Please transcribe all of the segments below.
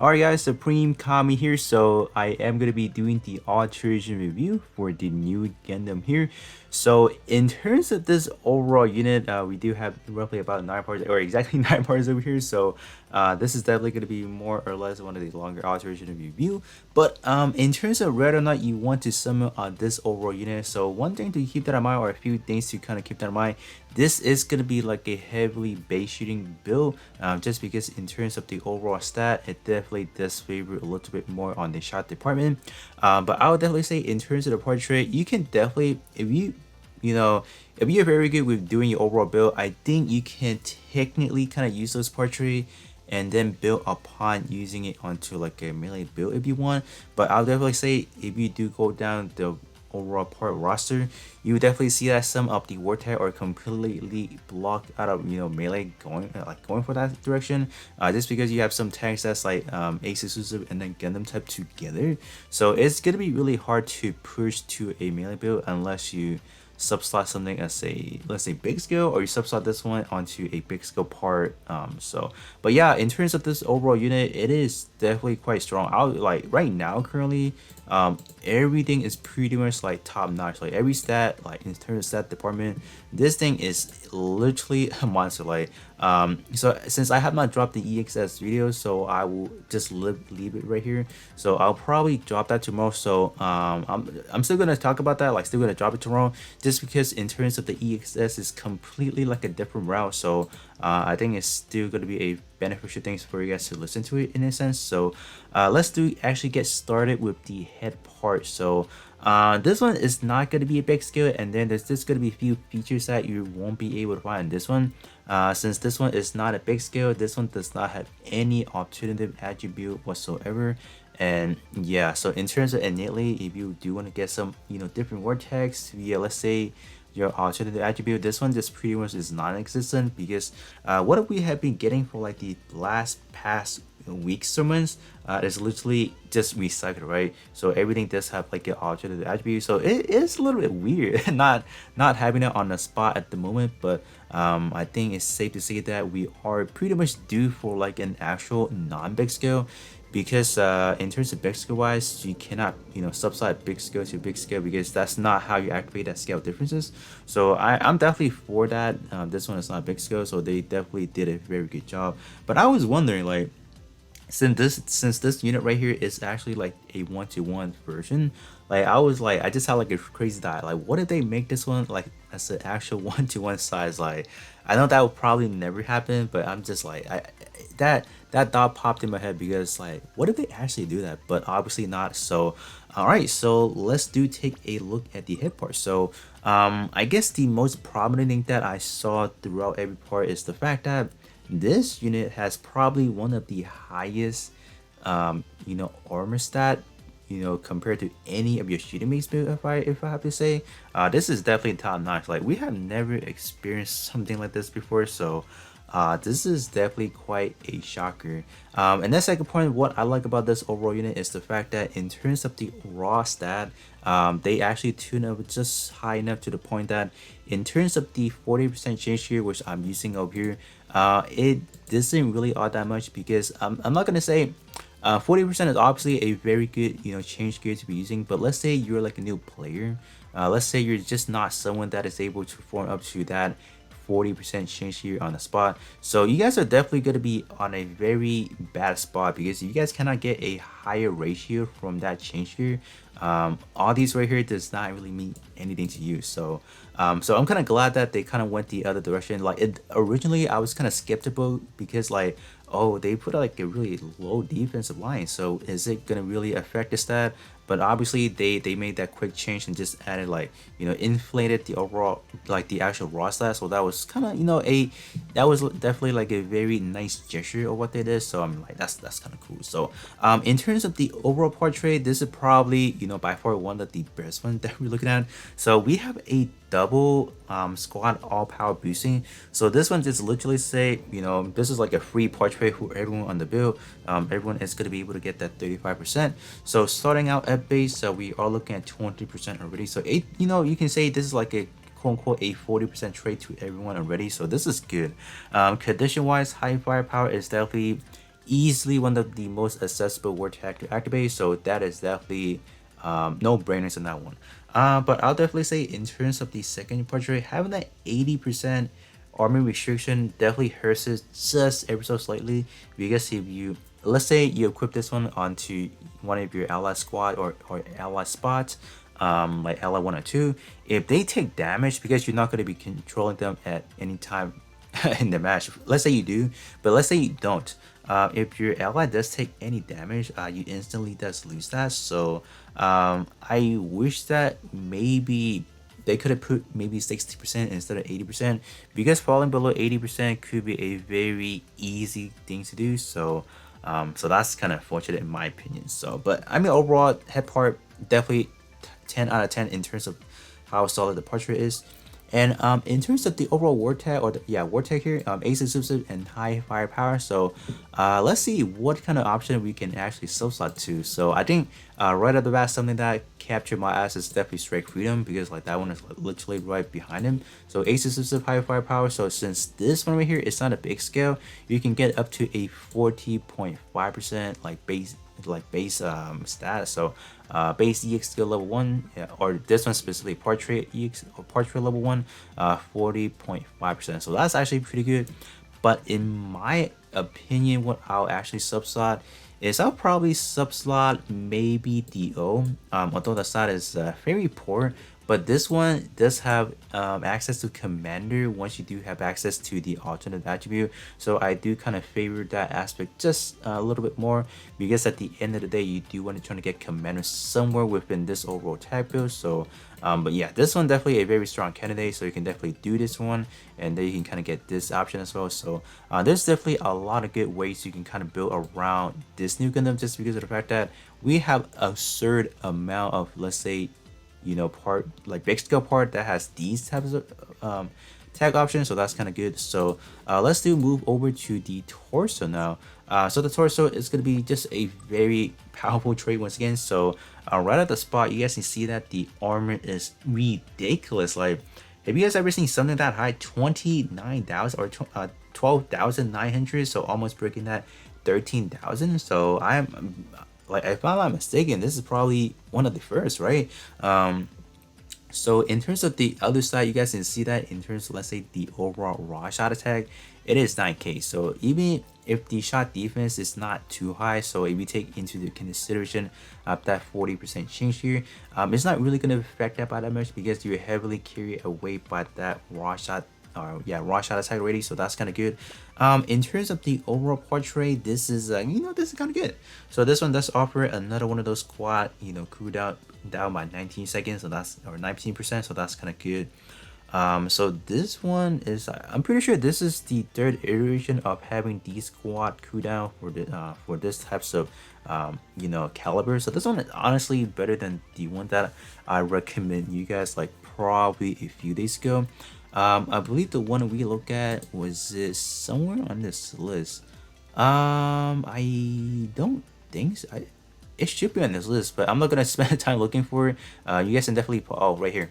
Alright guys, Supreme Kami here, so I am going to be doing the alteration review for the new Gundam here. So in terms of this overall unit, we do have roughly about 9 parts, or exactly 9 parts over here, so this is definitely going to be more or less one of the longer alteration review. But in terms of whether or not you want to summon on this overall unit, so one thing to keep that in mind, or a few things to kind of keep that in mind, this is going to be like a heavily base shooting build, just because in terms of the overall stat, it definitely does favor a little bit more on the shot department. But I would definitely say in terms of the portrait, you can definitely, if you're very good with doing your overall build, I think you can technically kind of use those portrait and then build upon using it onto like a melee build if you want. But I'll definitely say if you do go down the overall part roster, you would definitely see that some of the wartag are completely blocked out of melee going for that direction, just because you have some tags that's like ace exclusive and then Gundam type together. So it's gonna be really hard to push to a melee build unless you subslot something as a, let's say, big skill, or you subslot this one onto a big skill part. But yeah, in terms of this overall unit, it is definitely quite strong. I'll like right now currently, everything is pretty much like top notch. Like every stat, like in terms of stat department, this thing is literally a monster. Like so since I have not dropped the EXS video, so I will just leave it right here. So I'll probably drop that tomorrow. So I'm still gonna talk about that, like still gonna drop it tomorrow, just because in terms of the EXS is completely like a different route. So I think it's still gonna be a beneficial thing for you guys to listen to it in a sense. So let's actually get started with the head part. So this one is not going to be a big skill, and then there's just going to be a few features that you won't be able to find in this one. Since this one is not a big scale, this one does not have any alternative attribute whatsoever. And yeah, so in terms of innately, if you do want to get some different word tags via, let's say, your alternative attribute, this one just pretty much is non-existent, because what we have been getting for like the past weeks or months is literally just recycled, right? So everything does have like an alternative attribute, so it is a little bit weird not having it on the spot at the moment. But I think it's safe to say that we are pretty much due for like an actual non-big scale, because in terms of big scale wise, you cannot subside big scale to big scale, because that's not how you activate that scale differences. So I'm definitely for that. This one is not big scale, so they definitely did a very good job. But I was wondering, like, since this unit right here is actually like a 1-to-1 version, like I just had like a crazy thought, like what if they make this one like as an actual 1-to-1 size? Like I know that would probably never happen, but I'm just like, that thought popped in my head, because like what if they actually do that? But obviously not. So all right, so let's take a look at the head part. So I guess the most prominent thing that I saw throughout every part is the fact that this unit has probably one of the highest armor stat, compared to any of your shooting mates build, if I have to say. This is definitely top notch. Like we have never experienced something like this before, so this is definitely quite a shocker. And the second point, what I like about this overall unit is the fact that in terms of the raw stat, they actually tune up just high enough to the point that in terms of the 40% change here, which I'm using over here, it doesn't really all that much, because I'm not gonna say 40% is obviously a very good change gear to be using. But let's say you're like a new player, let's say you're just not someone that is able to form up to that 40% change here on the spot. So you guys are definitely going to be on a very bad spot, because you guys cannot get a higher ratio from that change here. All these right here does not really mean anything to you. So so I'm kind of glad that they kind of went the other direction. Like originally I was kind of skeptical, because like, oh, they put like a really low defensive line, so is it gonna really affect the stat? But obviously they made that quick change and just added like inflated the overall, like the actual raw stat. So that was kind of that was definitely like a very nice gesture of what they did. So I'm like, that's kind of cool. So in terms of the overall portrait, this is probably by far one of the best ones that we're looking at. So we have a double squad all power boosting. So this one just literally say, this is like a free portrait for everyone on the build. Everyone is going to be able to get that 35%. So starting out at base, we are looking at 20% already. So you can say this is like a quote-unquote a 40% trade to everyone already. So this is good. Condition wise, high firepower is definitely easily one of the most accessible word tag to activate, so that is definitely no brainers on that one. But I'll definitely say in terms of the second portrait, having that 80% armor restriction definitely hurts it just ever so slightly, because if you, let's say you equip this one onto one of your ally squad or ally spots, like ally 1 or 2, if they take damage, because you're not going to be controlling them at any time in the match. Let's say you do, but let's say you don't. If your ally does take any damage, you instantly does lose that. So I wish that maybe they could have put maybe 60% instead of 80%, because falling below 80% could be a very easy thing to do. So so that's kind of fortunate in my opinion. So, but I mean, overall head part definitely 10 out of 10 in terms of how solid the portrait is. And in terms of the overall word tag, or word tag here, ace exclusive and high firepower. So let's see what kind of option we can actually subslot to. So I think right off the bat, something that captured my ass is definitely Strike Freedom, because like that one is like, literally right behind him. So ace exclusive, high firepower. So since this one right here is not a big scale, you can get up to a 40.5% like base stat. So base EX skill level 1, yeah, or this one specifically portrait EX or portrait level 1, 40.5%. So that's actually pretty good. But in my opinion, what I'll actually subslot is I'll probably subslot maybe DO, although the stat is very poor. But this one does have access to Commander once you do have access to the alternate attribute. So I do kind of favor that aspect just a little bit more, because at the end of the day, you do want to try to get Commander somewhere within this overall tag build. So, but yeah, this one definitely a very strong candidate. So you can definitely do this one, and then you can kind of get this option as well. So there's definitely a lot of good ways you can kind of build around this new Gundam, just because of the fact that we have absurd amount of, let's say, part like big scale part that has these types of tag options. So that's kind of good. So let's move over to the torso now. So the torso is going to be just a very powerful trait once again. So right at the spot, you guys can see that the armor is ridiculous. Like, have you guys ever seen something that high? 29,000 or 12,900, so almost breaking that 13,000. So I'm like, if I'm not mistaken, this is probably one of the first, right? So in terms of the other side, you guys can see that in terms of, let's say, the overall raw shot attack, it is 9k. So even if the shot defense is not too high, so if you take into the consideration of that 40% change here, it's not really going to affect that by that much, because you're heavily carried away by that raw shot raw shot attack rating. So that's kind of good. In terms of the overall portrait, this is this is kind of good. So this one does offer another one of those quad cooldown down by 19 seconds, so that's, or 19%, so that's kind of good. So this one is, I'm pretty sure this is the third iteration of having the squad cooldown for this types of caliber. So this one is honestly better than the one that I recommend you guys like probably a few days ago. I believe the one we look at was this somewhere on this list. I don't think so. It should be on this list, but I'm not gonna spend time looking for it. You guys can definitely put, oh, right here,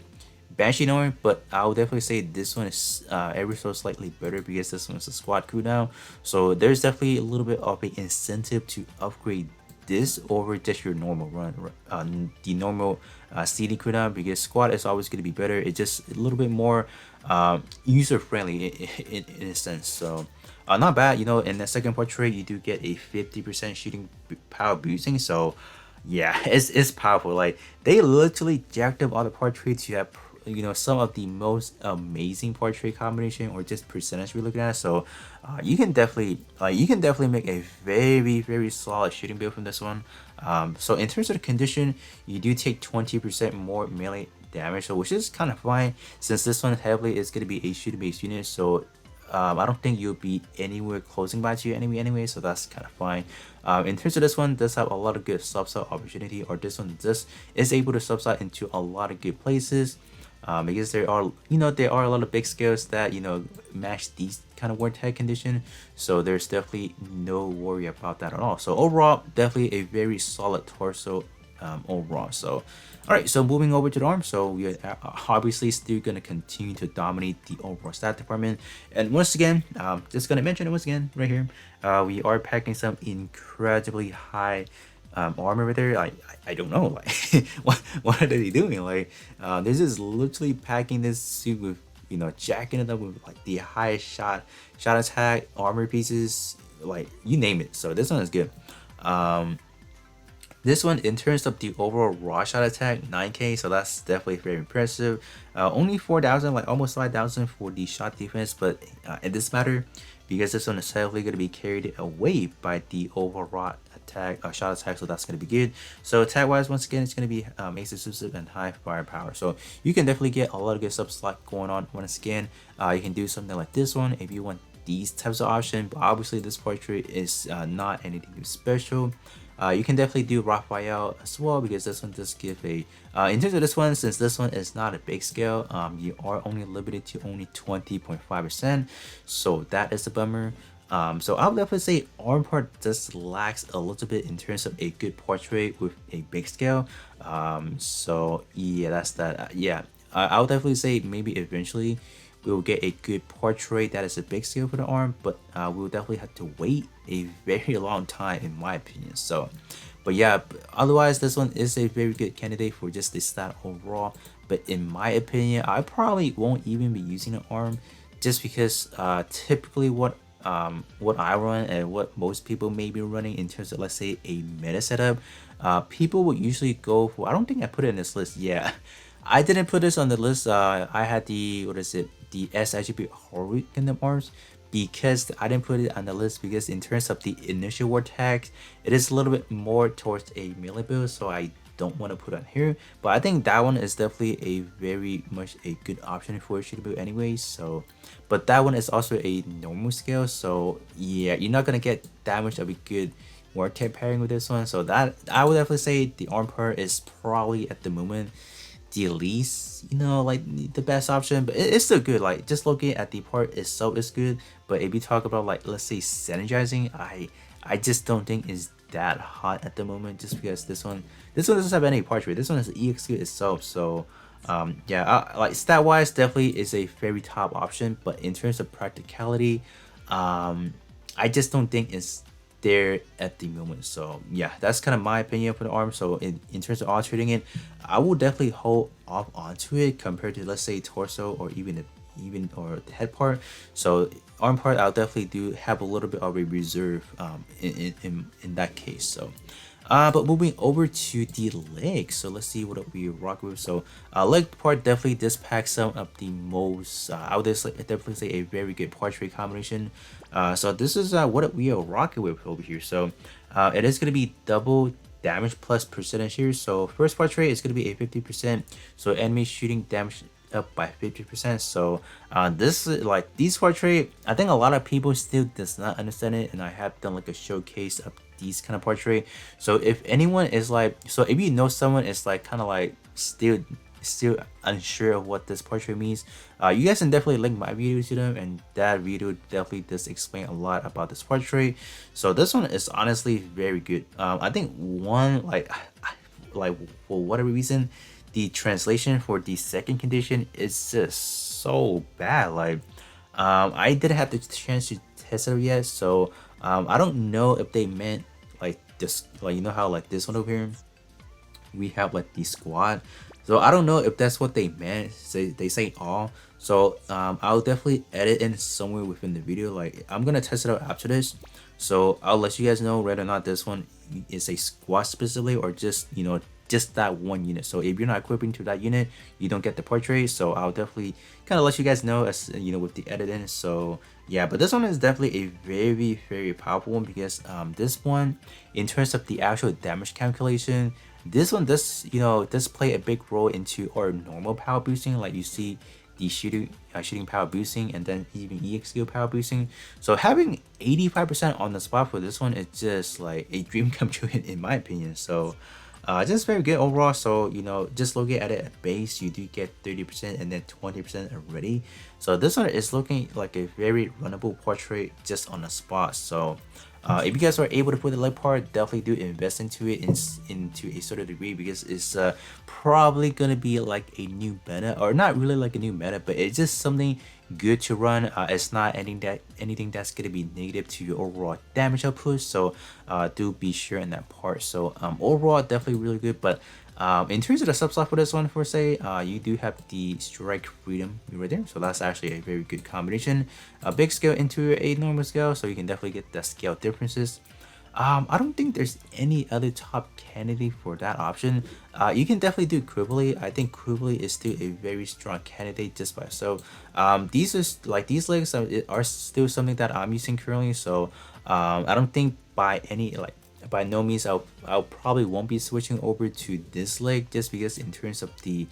Banshee Noir, but I would definitely say this one is ever so slightly better, because this one is a squad cooldown. So there's definitely a little bit of an incentive to upgrade this over just your normal run, the normal CD cooldown, because squad is always going to be better. It's just a little bit more user friendly in a sense. So not bad. In the second portrait, you do get a 50% shooting power boosting. So yeah, it's powerful. Like, they literally jacked up all the portraits. You have some of the most amazing portrait combination, or just percentage we're looking at. So you can definitely make a very, very solid shooting build from this one. So in terms of the condition, you do take 20% more melee damage, so which is kind of fine, since this one heavily is going to be a shooting based unit. So I don't think you'll be anywhere closing by to your enemy anyway, so that's kind of fine. In terms of this one, does have a lot of good subset opportunity, or this one just is able to subset into a lot of good places. Because there are a lot of big scales that match these kind of word tag condition, so there's definitely no worry about that at all. So overall, definitely a very solid torso overall. So all right, so moving over to the arm, so we are obviously still gonna continue to dominate the overall stat department. And once again, just gonna mention it once again right here, we are packing some incredibly high armor right there. I don't know, like what are they doing? Like this is literally packing this suit with, you know, jacking it up with like the highest shot attack armor pieces, like you name it. So this one is good. This one, in terms of the overall raw shot attack, 9k, so that's definitely very impressive. Only 4,000, like almost 5,000 for the shot defense, but it doesn't matter because this one is definitely going to be carried away by the overall raw attack, shot attack, so that's going to be good. So attack wise, once again, it's going to be ace exclusive and high firepower, so you can definitely get a lot of good stuff slot going on. Once again, you can do something like this one if you want these types of options, but obviously this portrait is not anything too special. You can definitely do Raphael as well because this one does give a, in terms of this one, since this one is not a big scale, you are only limited to only 20.5%, so that is a bummer. So I would definitely say arm part just lacks a little bit in terms of a good portrait with a big scale. So yeah, that's that. Yeah, I would definitely say maybe eventually we will get a good portrait that is a big scale for the arm, but we will definitely have to wait a very long time in my opinion. So but yeah, otherwise this one is a very good candidate for just the stat overall, but in my opinion I probably won't even be using an arm just because typically what I run and what most people may be running in terms of, let's say, a meta setup, people would usually go for, I don't think I put it in this list. Yeah, I didn't put this on the list. I had the, what is it, the SIGP Horror Gundam arms, because I didn't put it on the list because in terms of the initial war tag, it is a little bit more towards a melee build, so I don't want to put on here. But I think that one is definitely a very much a good option for a shooter build anyway. So but that one is also a normal scale, so yeah, you're not gonna get that much of a good war tag pairing with this one. So that I would definitely say the arm part is probably at the moment the least, you know, like the best option, but it's still good. Like just looking at the part itself is good, but if you talk about, like, let's say synergizing, I just don't think is that hot at the moment, just because this one doesn't have any portrait. This one is EXQ itself, so yeah, like stat wise definitely is a very top option, but in terms of practicality, I just don't think it's there at the moment. So yeah, that's kind of my opinion for the arm. So in terms of altering it, I will definitely hold off onto it compared to, let's say, torso or even or the head part. So arm part, I'll definitely do have a little bit of a reserve in that case. So but moving over to the leg, so let's see what we rock with. So leg part definitely does pack some of the most, I would just definitely say a very good portrait combination. So this is what we are rocking with over here. So it is going to be double damage plus percentage here. So first portrait is going to be a 50%, so enemy shooting damage up by 50%. So this is like these portrait, I think a lot of people still does not understand it, and I have done like a showcase of these kind of portrait. So if anyone is like, so if you know someone is like kind of like still unsure of what this portrait means, you guys can definitely link my video to them, and that video definitely does explain a lot about this portrait. So this one is honestly very good. I think one, like for whatever reason, the translation for the second condition is just so bad. Like I didn't have the chance to test it yet, so I don't know if they meant like this, like, you know how like this one over here we have like the squad, so I don't know if that's what they meant. They say all, so I'll definitely edit in somewhere within the video. Like I'm gonna test it out after this, so I'll let you guys know whether or not this one is a squad specifically or just, you know, just that one unit. So if you're not equipping to that unit, you don't get the portrait. So I'll definitely kind of let you guys know, as you know, with the editing. So yeah, but this one is definitely a very, very powerful one because this one, in terms of the actual damage calculation, this one does, you know, does play a big role into our normal power boosting. Like you see the shooting power boosting, and then even EXQ power boosting. So having 85% on the spot for this one is just like a dream come true in my opinion. So just very good overall. So, you know, just looking at it at base, you do get 30% and then 20% already. So this one is looking like a very runnable portrait just on the spot. So If you guys are able to put the leg part, definitely do invest into it into a sort of degree, because it's probably gonna be like a new meta, or not really like a new meta, but it's just something good to run. It's not anything that's gonna be negative to your overall damage output, so do be sure in that part. So overall, definitely really good. But in terms of the subslot for this one, for say, you do have the strike freedom right there, so that's actually a very good combination. A big scale into a normal scale, so you can definitely get the scale differences. I don't think there's any other top candidate for that option. You can definitely do Quibbly. I think Quibbly is still a very strong candidate just by itself. These are like these legs are still something that I'm using currently, so I don't think by any like by no means I'll probably won't be switching over to this leg, just because in terms of the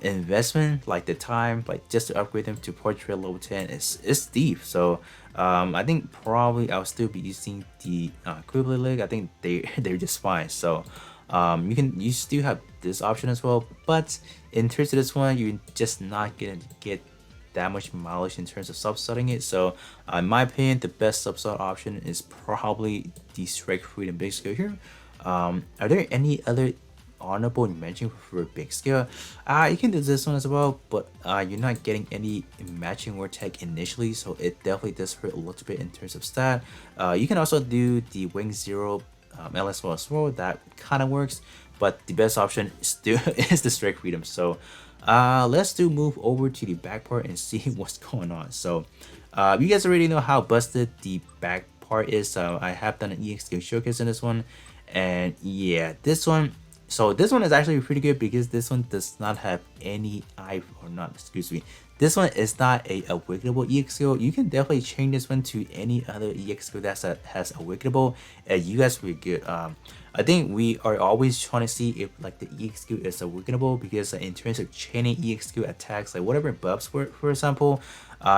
investment, like the time, like just to upgrade them to portrait level 10 is steep. So I think probably I'll still be using the Quibbly leg. I think they're just fine. So you still have this option as well, but in terms of this one, you're just not gonna get that much mileage in terms of subsetting it. So in my opinion, the best subset option is probably the strike freedom big scale here. Are there any other honorable mention for a big scale? You can do this one as well, but you're not getting any matching war tech initially, so it definitely does hurt a little bit in terms of stat. You can also do the wing 0 LS1 as well. That kind of works, but the best option still is the strike freedom. So let's move over to the back part and see what's going on. So you guys already know how busted the back part is. So I have done an EXQ showcase in this one, and yeah, this one is actually pretty good, because this one does not have any excuse me, this one is not a awakenable EXQ. You can definitely change this one to any other EXQ that has awakenable, and you guys will be good. I think we are always trying to see if like the EXQ is awakenable, because in terms of chaining EXQ attacks, like whatever buffs for example,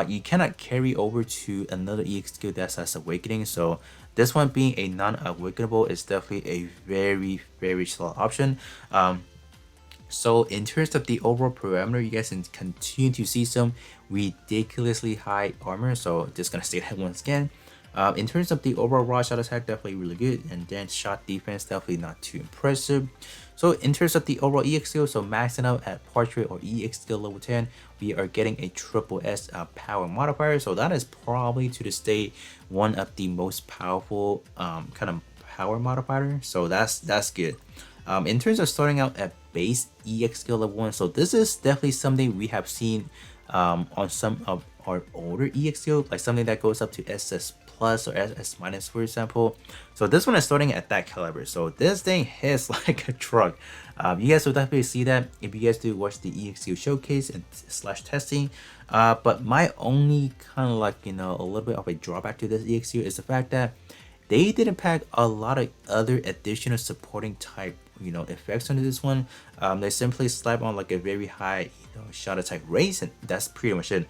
you cannot carry over to another EXQ that has awakening. So this one being a non-awakenable is definitely a very solid option. So in terms of the overall parameter, you guys can continue to see some ridiculously high armor. So just gonna say that once again. In terms of the overall raw shot attack, definitely really good, and then shot defense definitely not too impressive. So in terms of the overall EX skill, so maxing out at portrait or EX skill level 10, we are getting a triple S power modifier. So that is probably to this day one of the most powerful kind of power modifier. So that's good. In terms of starting out at base EX skill level 1, so this is definitely something we have seen on some of our older EX skill, like something that goes up to SS plus or SS minus, for example. So this one is starting at that caliber, so this thing hits like a truck. You guys will definitely see that if you guys do watch the EXQ showcase and slash testing. But my only kind of like, you know, a little bit of a drawback to this EXQ is the fact that they didn't pack a lot of other additional supporting type, you know, effects onto this one. They simply slap on like a very high, you know, shot attack race, and that's pretty much it.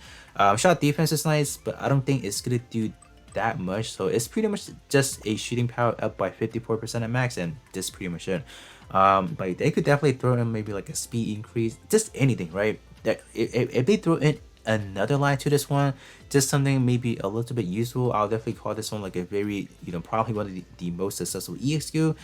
Shot defense is nice, but I don't think it's gonna do that much. So it's pretty much just a shooting power up by 54% at max, and that's pretty much it. But they could definitely throw in maybe like a speed increase, just anything, right? That if they throw in another line to this one, just something maybe a little bit useful, I'll definitely call this one like a very, you know, probably one of the most successful EXQ.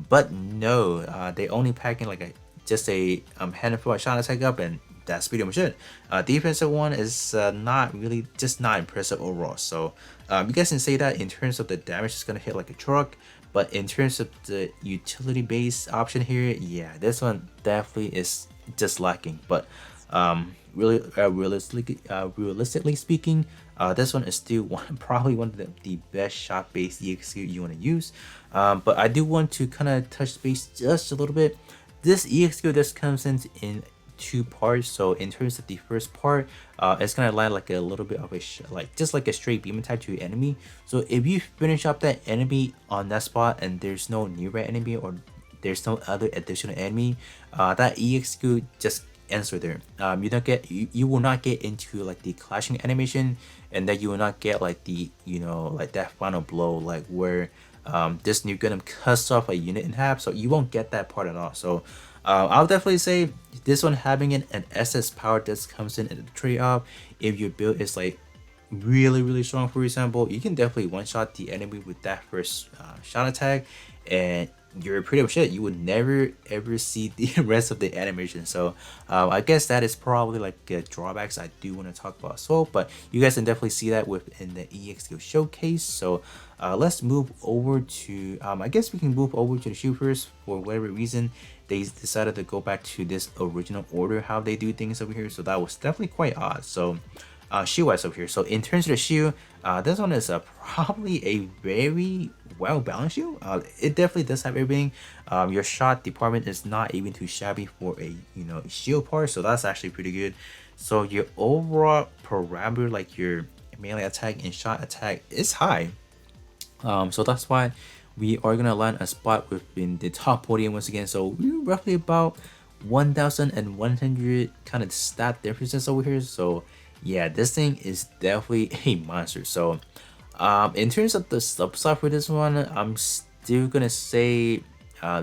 But no, they only pack in like a just a handful of shot attack up, and that's pretty much it. Defensive one is not really, just not impressive overall. So you guys can say that in terms of the damage, it's gonna hit like a truck. But in terms of the utility based option here, yeah, this one definitely is just lacking. But really realistically speaking, this one is still probably one of the best shot based EXQ you want to use. But I do want to kind of touch base just a little bit. This EXQ just comes in two parts. So in terms of the first part, it's gonna land like a little bit of a just like a straight beam attack to your enemy. So if you finish up that enemy on that spot and there's no nearby enemy, or there's no other additional enemy, that EXQ just ends right there. You will not get into like the clashing animation, and then you will not get like the, you know, like that final blow, like where this new Gundam cuts off a unit in half. So you won't get that part at all. So I'll definitely say this one having an SS power just comes in at the trade-off if your build is like really strong. For example, you can definitely one shot the enemy with that first shot attack, and you're pretty much it. You would never ever see the rest of the animation. So I guess that is probably like drawbacks I do want to talk about as well. But you guys can definitely see that within the EXQ showcase. So let's move over to I guess we can move over to the shoe first. For whatever reason, they decided to go back to this original order how they do things over here. So that was definitely quite odd. So shoe wise over here. So in terms of the shoe, this one is probably a very well balanced shoe. It definitely does have everything. Your shot department is not even too shabby for a shield part, so that's actually pretty good. So your overall parameter, like your melee attack and shot attack, is high. So that's why we are gonna land a spot within the top podium once again. So we're roughly about 1,100 kind of stat differences over here. So yeah, this thing is definitely a monster. So in terms of the subside for this one, I'm still gonna say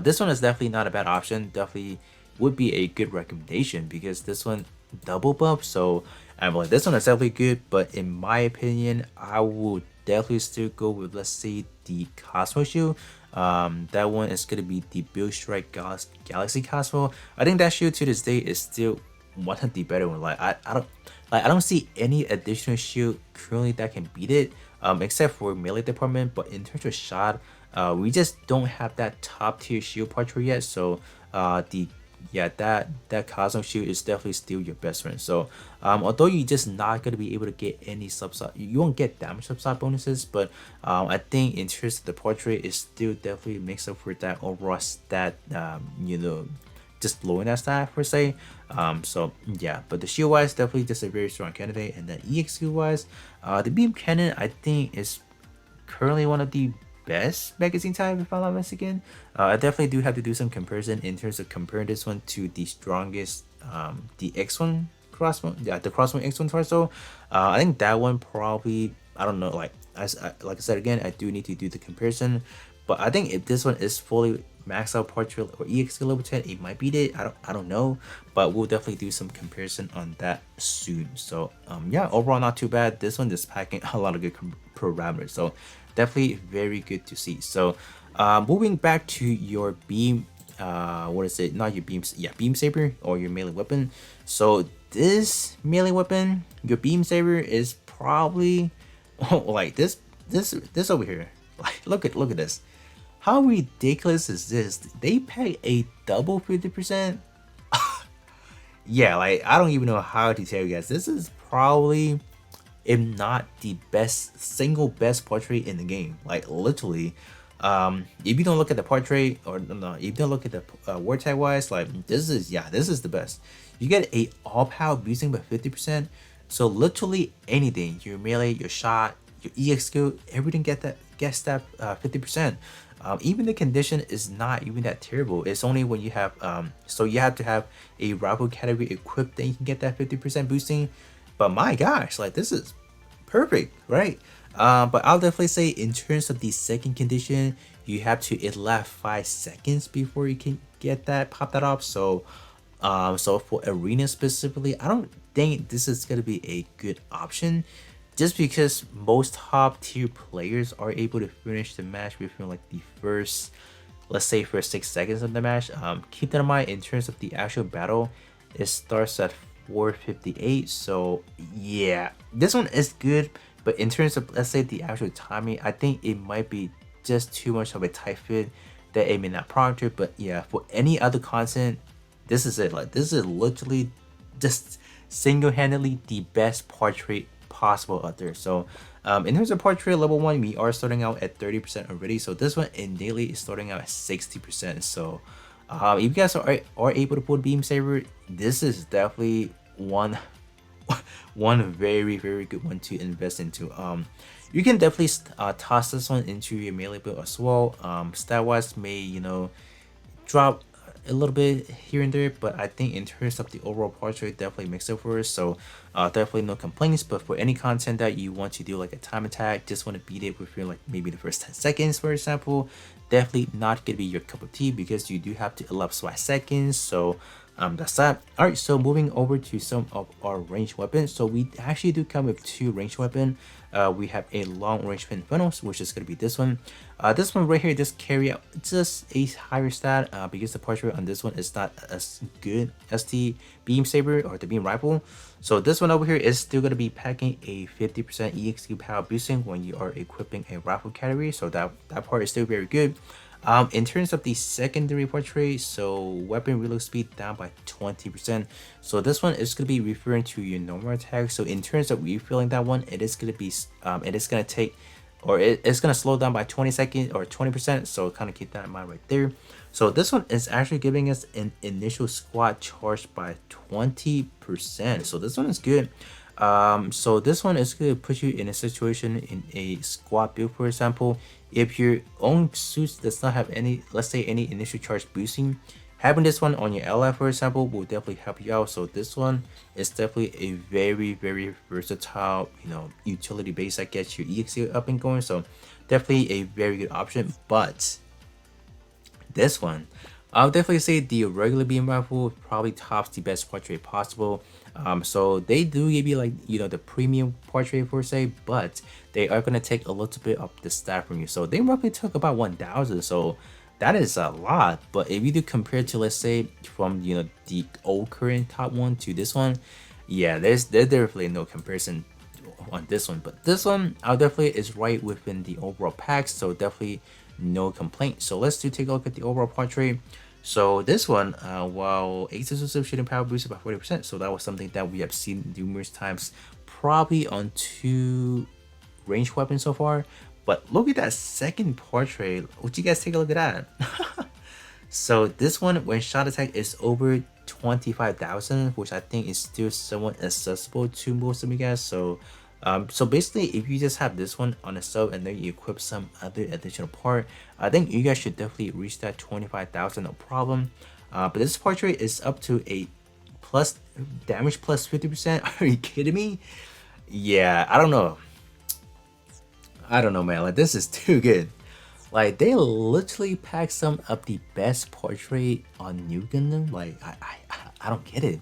this one is definitely not a bad option. Definitely would be a good recommendation because this one double buff. So I'm like, this one is definitely good, but in my opinion, I would definitely still go with, let's say, the Cosmo shoe. That one is gonna be the Build Strike Galaxy Cosmo. I think that shoe to this day is still one of the better one. Like I don't see any additional shoe currently that can beat it, except for melee department. But in terms of shot, we just don't have that top tier shield portrait yet. So that Cosmo shield is definitely still your best friend. So although you're just not gonna be able to get any subside, you won't get damage subside bonuses, but I think in terms of the portrait, it still definitely makes up for that overall stat. Just blowing that stat per se. So yeah, but the shield wise, definitely just a very strong candidate. And then EXQ wise, the beam cannon I think is currently one of the best magazine type, if I'm not mistaken. I definitely do have to do some comparison in terms of comparing this one to the strongest, the X1 Crossbow, yeah, the Crossbow X1 torso. I think that one probably, I don't know, like like I said again, I do need to do the comparison, but I think if this one is fully max out portrait or EXQ level 10, it might beat it. I don't know, but we'll definitely do some comparison on that soon. So yeah, overall not too bad. This one is packing a lot of good parameters, so definitely very good to see. So moving back to your beam, what is it, not your beams, yeah, beam saber or your melee weapon. So this melee weapon, your beam saber, is probably like this over here. Like look at this. How ridiculous is this? They pay a double 50%. Yeah, like I don't even know how to tell you guys. This is probably, if not the single best portrait in the game. Like literally, if you don't look at the portrait, or no, if you don't look at the word tag wise, like this is the best. You get a all power boosting by 50%. So literally anything, your melee, your shot, your EXQ, everything gets that 50%. Even the condition is not even that terrible. It's only when you have so you have to have a rival category equipped that you can get that 50% boosting. But my gosh, like this is perfect, right? But I'll definitely say in terms of the second condition, you have to it last 5 seconds before you can get that pop that off. So so for arena specifically, I don't think this is gonna be a good option, just because most top tier players are able to finish the match within like the first, let's say, first 6 seconds of the match. Keep that in mind. In terms of the actual battle, it starts at 4:58. So yeah, this one is good, but in terms of, let's say, the actual timing, I think it might be just too much of a tight fit that it may not prompt it. But yeah, for any other content, this is it. Like this is literally just single-handedly the best portrait possible out there. So in terms of portrait level 1, we are starting out at 30% already. So this one in daily is starting out at 60%. So if you guys are able to pull beam saber, this is definitely one very good one to invest into. You can definitely toss this one into your melee build as well. Stat wise may drop a little bit here and there, but I think in terms of the overall portrait, definitely makes up for it. So definitely no complaints. But for any content that you want to do like a time attack, just want to beat it within like maybe the first 10 seconds, for example, definitely not gonna be your cup of tea, because you do have to elapse 5 seconds. So That's that. All right, so moving over to some of our ranged weapons. So we actually do come with two ranged weapon. We have a long range pin funnels, which is gonna be this one. This one right here just carry out just a higher stat because the portrait on this one is not as good as the beam saber or the beam rifle. So this one over here is still gonna be packing a 50% EXQ power boosting when you are equipping a rifle category. So that part is still very good. In terms of the secondary portrait, so weapon reload speed down by 20%. So this one is going to be referring to your normal attack. So in terms of refilling that one, it is going to be it is going to take, or it's going to slow down by 20 seconds or 20%. So kind of keep that in mind right there. So this one is actually giving us an initial squad charge by 20%. So this one is good. So this one is going to put you in a situation in a squad build, for example. If your own suit does not have any, let's say, any initial charge boosting, having this one on your ally, for example, will definitely help you out. So this one is definitely a very versatile, utility base that gets your EXE up and going. So definitely a very good option. But this one, I'll definitely say the regular beam rifle probably tops the best portrait possible. So they do give you like, the premium portrait per se, but they are going to take a little bit of the stat from you. So they roughly took about 1,000. So that is a lot. But if you do compare to, let's say, from, the old current top one to this one, yeah, there's definitely no comparison on this one. But this one, I'll definitely is right within the overall pack. So definitely no complaint. So let's take a look at the overall portrait. So this one, while 8 exclusive shooting power boosted by 40%, so that was something that we have seen numerous times, probably on 2 ranged weapons so far. But look at that second portrait. Would you guys take a look at that? So this one, when shot attack is over 25,000, which I think is still somewhat accessible to most of you guys. So so basically, if you just have this one on a sub and then you equip some other additional part, I think you guys should definitely reach that 25,000, no problem. But this portrait is up to a plus damage plus 50%. Are you kidding me? Yeah, I don't know. I don't know, man. Like, this is too good. Like, they literally pack some of the best portrait on New Gundam. Like, I don't get it.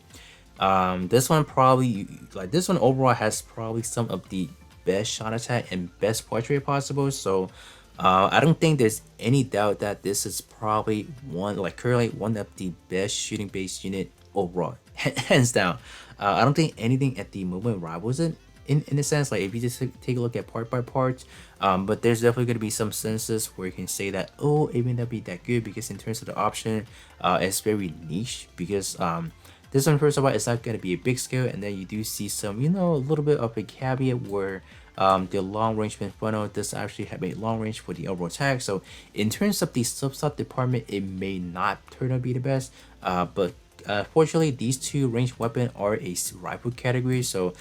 This one probably, like, this one overall has probably some of the best shot attack and best portrait possible. So I don't think there's any doubt that this is probably currently one of the best shooting based unit overall, hands down. I don't think anything at the moment rivals it in a sense, like if you just take a look at part by part. But there's definitely going to be some senses where you can say that, oh, it may not be that good, because in terms of the option, it's very niche, because this one, first of all, it's not going to be a big scale, and then you do see some, a little bit of a caveat where the long range pin funnel does actually have a long range for the overall attack. So in terms of the sub department, it may not turn out to be the best, but fortunately, these two ranged weapons are a rifle category. So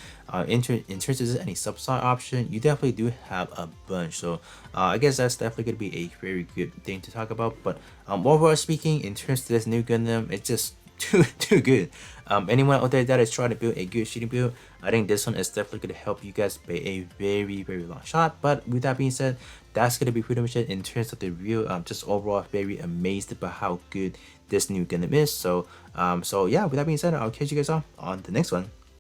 in terms of any sub-slot option, you definitely do have a bunch. So I guess that's definitely going to be a very good thing to talk about. But overall speaking, in terms of this new Gundam, it's just too good. Anyone out there that is trying to build a good shooting build, I think this one is definitely going to help you guys by a very long shot. But with that being said, that's going to be pretty much it in terms of the review. I'm just overall very amazed about how good this new Gundam is. So so yeah, with that being said, I'll catch you guys all on the next one.